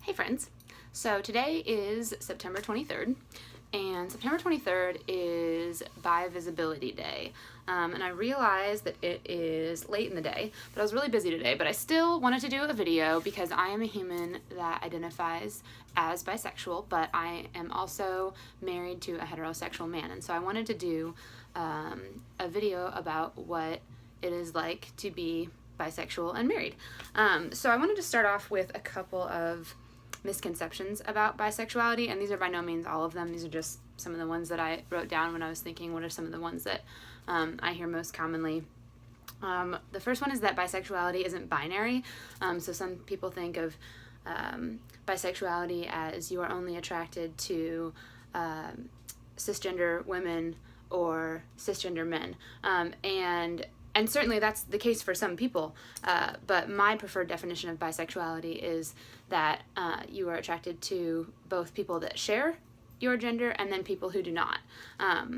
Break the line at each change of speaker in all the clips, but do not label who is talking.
Hey friends! So today is September 23rd, and September 23rd is Bi Visibility Day. And I realize that it is late in the day, but I was really busy today, but I still wanted to do a video because I am a human that identifies as bisexual, but I am also married to a heterosexual man, and so I wanted to do a video about what it is like to be bisexual and married. So I wanted to start off with a couple of misconceptions about bisexuality, and these are by no means all of them. These are just some of the ones that I wrote down when I was thinking what are some of the ones that I hear most commonly. The first one is that bisexuality isn't binary. So some people think of bisexuality as you are only attracted to cisgender women or cisgender men, and certainly that's the case for some people, but my preferred definition of bisexuality is that you are attracted to both people that share your gender and then people who do not.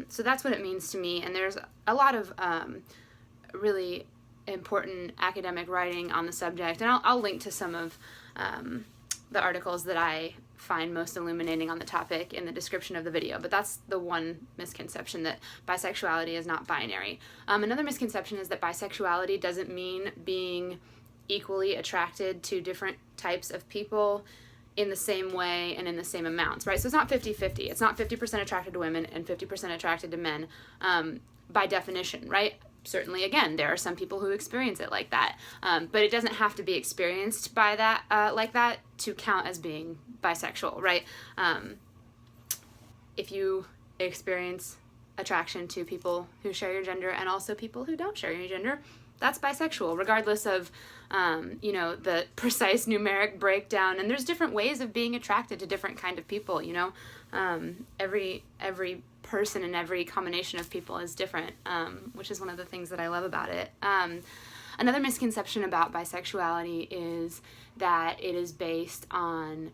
So that's what it means to me, and there's a lot of really important academic writing on the subject, and I'll link to some of the articles that I find most illuminating on the topic in the description of the video, but that's the one misconception, that bisexuality is not binary. Another misconception is that bisexuality doesn't mean being equally attracted to different types of people in the same way and in the same amounts, right? So it's not 50-50. It's not 50% attracted to women and 50% attracted to men by definition, right? Certainly, again, there are some people who experience it like that, but it doesn't have to be experienced by that like that to count as being bisexual, right? If you experience attraction to people who share your gender and also people who don't share your gender, that's bisexual, regardless of the precise numeric breakdown. And there's different ways of being attracted to different kind of people. Every person and every combination of people is different, which is one of the things that I love about it. Another misconception about bisexuality is that it is based on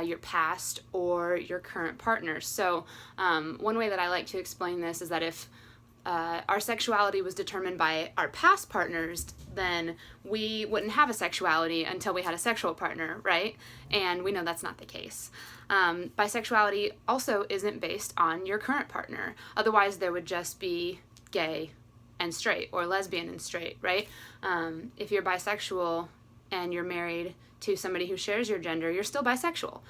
your past or your current partner. So one way that I like to explain this is that if our sexuality was determined by our past partners, then we wouldn't have a sexuality until we had a sexual partner, right? And we know that's not the case. Bisexuality also isn't based on your current partner. Otherwise, there would just be gay and straight, or lesbian and straight, right? If you're bisexual and you're married to somebody who shares your gender, you're still bisexual.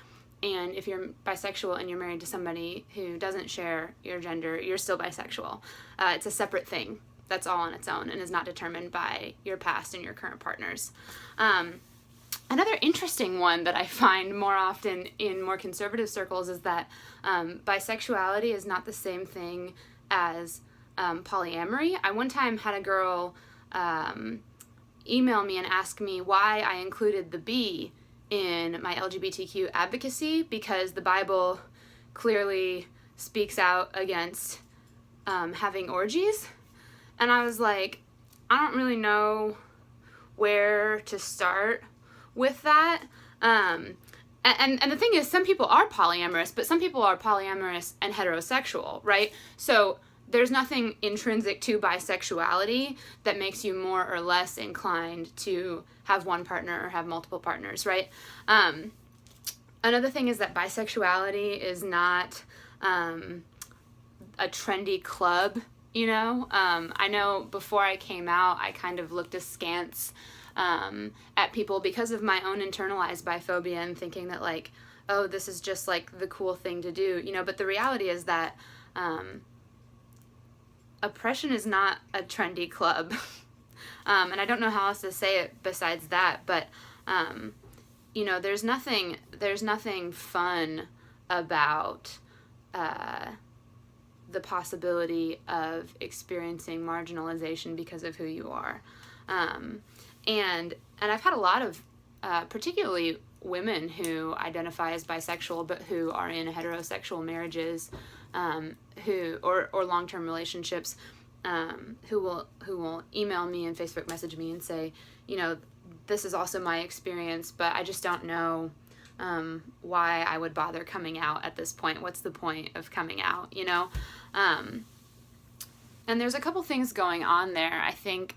And if you're bisexual and you're married to somebody who doesn't share your gender, you're still bisexual. It's a separate thing that's all on its own and is not determined by your past and your current partners. Another interesting one that I find more often in more conservative circles is that bisexuality is not the same thing as polyamory. I one time had a girl email me and ask me why I included the B in my LGBTQ advocacy, because the Bible clearly speaks out against having orgies. And I was like, I don't really know where to start with that. And the thing is, some people are polyamorous, but some people are polyamorous and heterosexual, right? So there's nothing intrinsic to bisexuality that makes you more or less inclined to have one partner or have multiple partners, right? Another thing is that bisexuality is not a trendy club, I know before I came out, I kind of looked askance at people because of my own internalized biphobia and thinking that, like, oh, this is just like the cool thing to do, but the reality is that oppression is not a trendy club. And I don't know how else to say it besides that, but there's nothing fun about the possibility of experiencing marginalization because of who you are. And I've had a lot of particularly women who identify as bisexual but who are in heterosexual marriages, or long-term relationships, who will email me and Facebook message me and say, this is also my experience, but I just don't know why I would bother coming out at this point. What's the point of coming out, And there's a couple things going on there. I think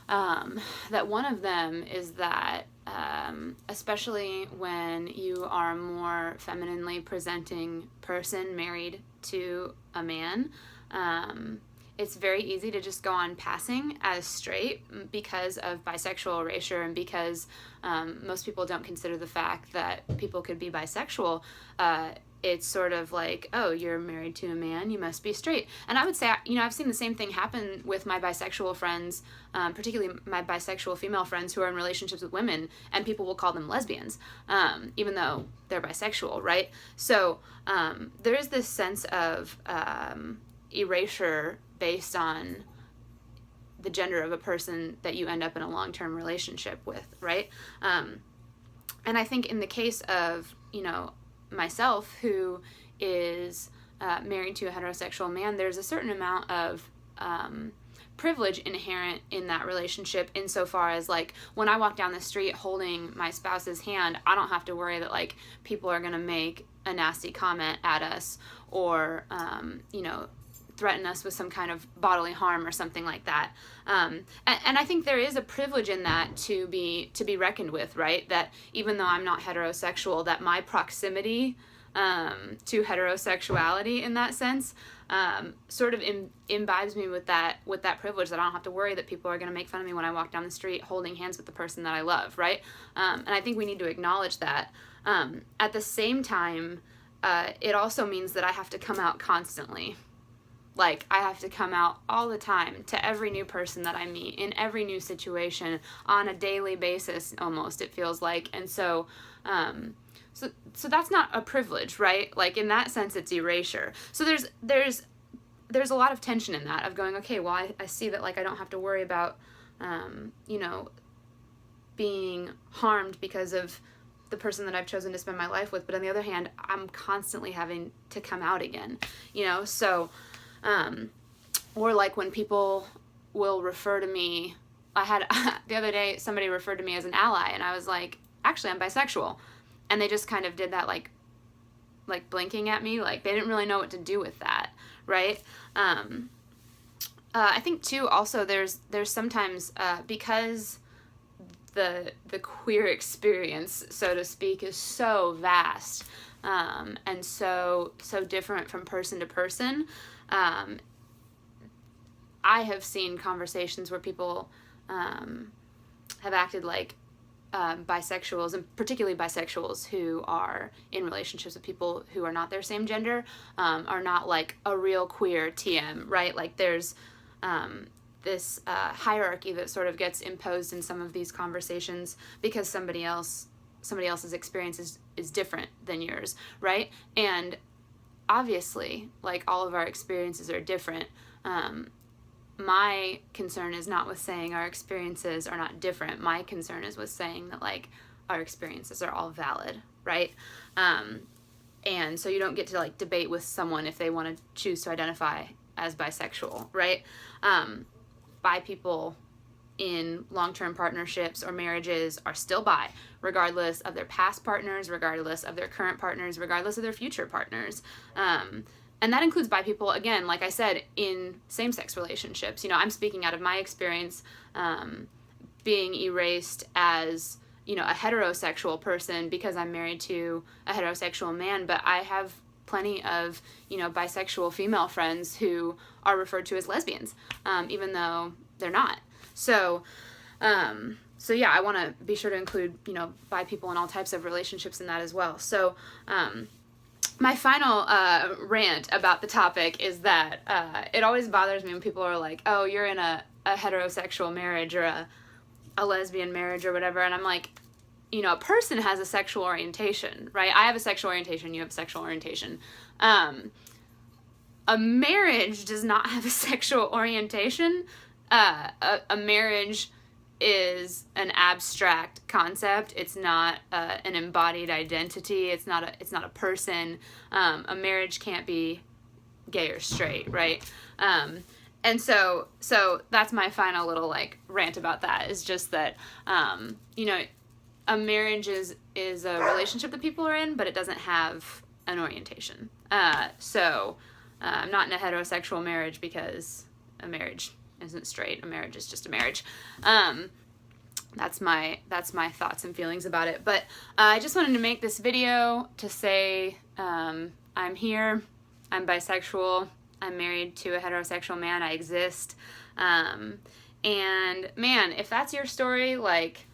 that one of them is that especially when you are a more femininely presenting person married to a man, it's very easy to just go on passing as straight because of bisexual erasure and because most people don't consider the fact that people could be bisexual. It's sort of like, oh, you're married to a man, you must be straight. And I would say, I've seen the same thing happen with my bisexual friends, particularly my bisexual female friends who are in relationships with women, and people will call them lesbians, even though they're bisexual, right? So there is this sense of erasure based on the gender of a person that you end up in a long-term relationship with, right? And I think in the case of, myself, who is married to a heterosexual man, there's a certain amount of privilege inherent in that relationship, insofar as, like, when I walk down the street holding my spouse's hand, I don't have to worry that, like, people are going to make a nasty comment at us or, threaten us with some kind of bodily harm or something like that. And I think there is a privilege in that to be reckoned with, right? That even though I'm not heterosexual, that my proximity to heterosexuality in that sense sort of imbibes me with that privilege, that I don't have to worry that people are going to make fun of me when I walk down the street holding hands with the person that I love, right? And I think we need to acknowledge that. At the same time, it also means that I have to come out constantly. Like, I have to come out all the time to every new person that I meet, in every new situation, on a daily basis, almost, it feels like. And so that's not a privilege, right? Like, in that sense, it's erasure. So there's a lot of tension in that, of going, okay, well, I see that, like, I don't have to worry about, being harmed because of the person that I've chosen to spend my life with. But on the other hand, I'm constantly having to come out again, so... or like when people will refer to me, I had, the other day, somebody referred to me as an ally, and I was like, actually, I'm bisexual. And they just kind of did that, like blinking at me, like they didn't really know what to do with that, right? I think too, also, there's sometimes, because the queer experience, so to speak, is so vast, and so different from person to person. I have seen conversations where people have acted like bisexuals, and particularly bisexuals who are in relationships with people who are not their same gender, are not like a real queer TM, right? Like there's this hierarchy that sort of gets imposed in some of these conversations because somebody else's experience is different than yours, right? And obviously, like, all of our experiences are different. My concern is not with saying our experiences are not different. My concern is with saying that, like, our experiences are all valid, right? And so you don't get to, like, debate with someone if they want to choose to identify as bisexual, right? Bi people in long-term partnerships or marriages are still bi, regardless of their past partners, regardless of their current partners, regardless of their future partners. And that includes bi people, again, like I said, in same-sex relationships. I'm speaking out of my experience, being erased as, a heterosexual person because I'm married to a heterosexual man, but I have plenty of, bisexual female friends who are referred to as lesbians, even though they're not. So yeah, I want to be sure to include, bi people in all types of relationships in that as well. So, my final rant about the topic is that it always bothers me when people are like, oh, you're in a heterosexual marriage or a lesbian marriage or whatever, and I'm like, a person has a sexual orientation, right? I have a sexual orientation, you have a sexual orientation. A marriage does not have a sexual orientation. A marriage is an abstract concept. It's not an embodied identity. It's not a person. A marriage can't be gay or straight, right? And so that's my final little like rant about that, is just that a marriage is a relationship that people are in, but it doesn't have an orientation. So I'm not in a heterosexual marriage because a marriage isn't straight. A marriage is just a marriage. That's my thoughts and feelings about it. But I just wanted to make this video to say I'm here. I'm bisexual. I'm married to a heterosexual man. I exist. And man, if that's your story, like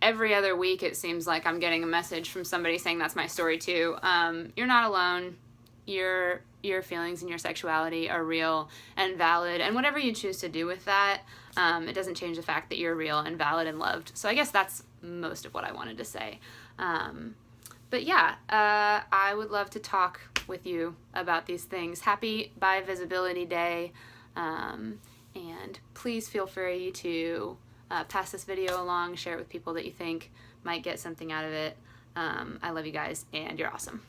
every other week it seems like I'm getting a message from somebody saying that's my story too. You're not alone. Your feelings and your sexuality are real and valid, and whatever you choose to do with that, it doesn't change the fact that you're real and valid and loved. So I guess that's most of what I wanted to say. But yeah, I would love to talk with you about these things. Happy Bi Visibility Day, and please feel free to pass this video along, share it with people that you think might get something out of it. I love you guys, and you're awesome.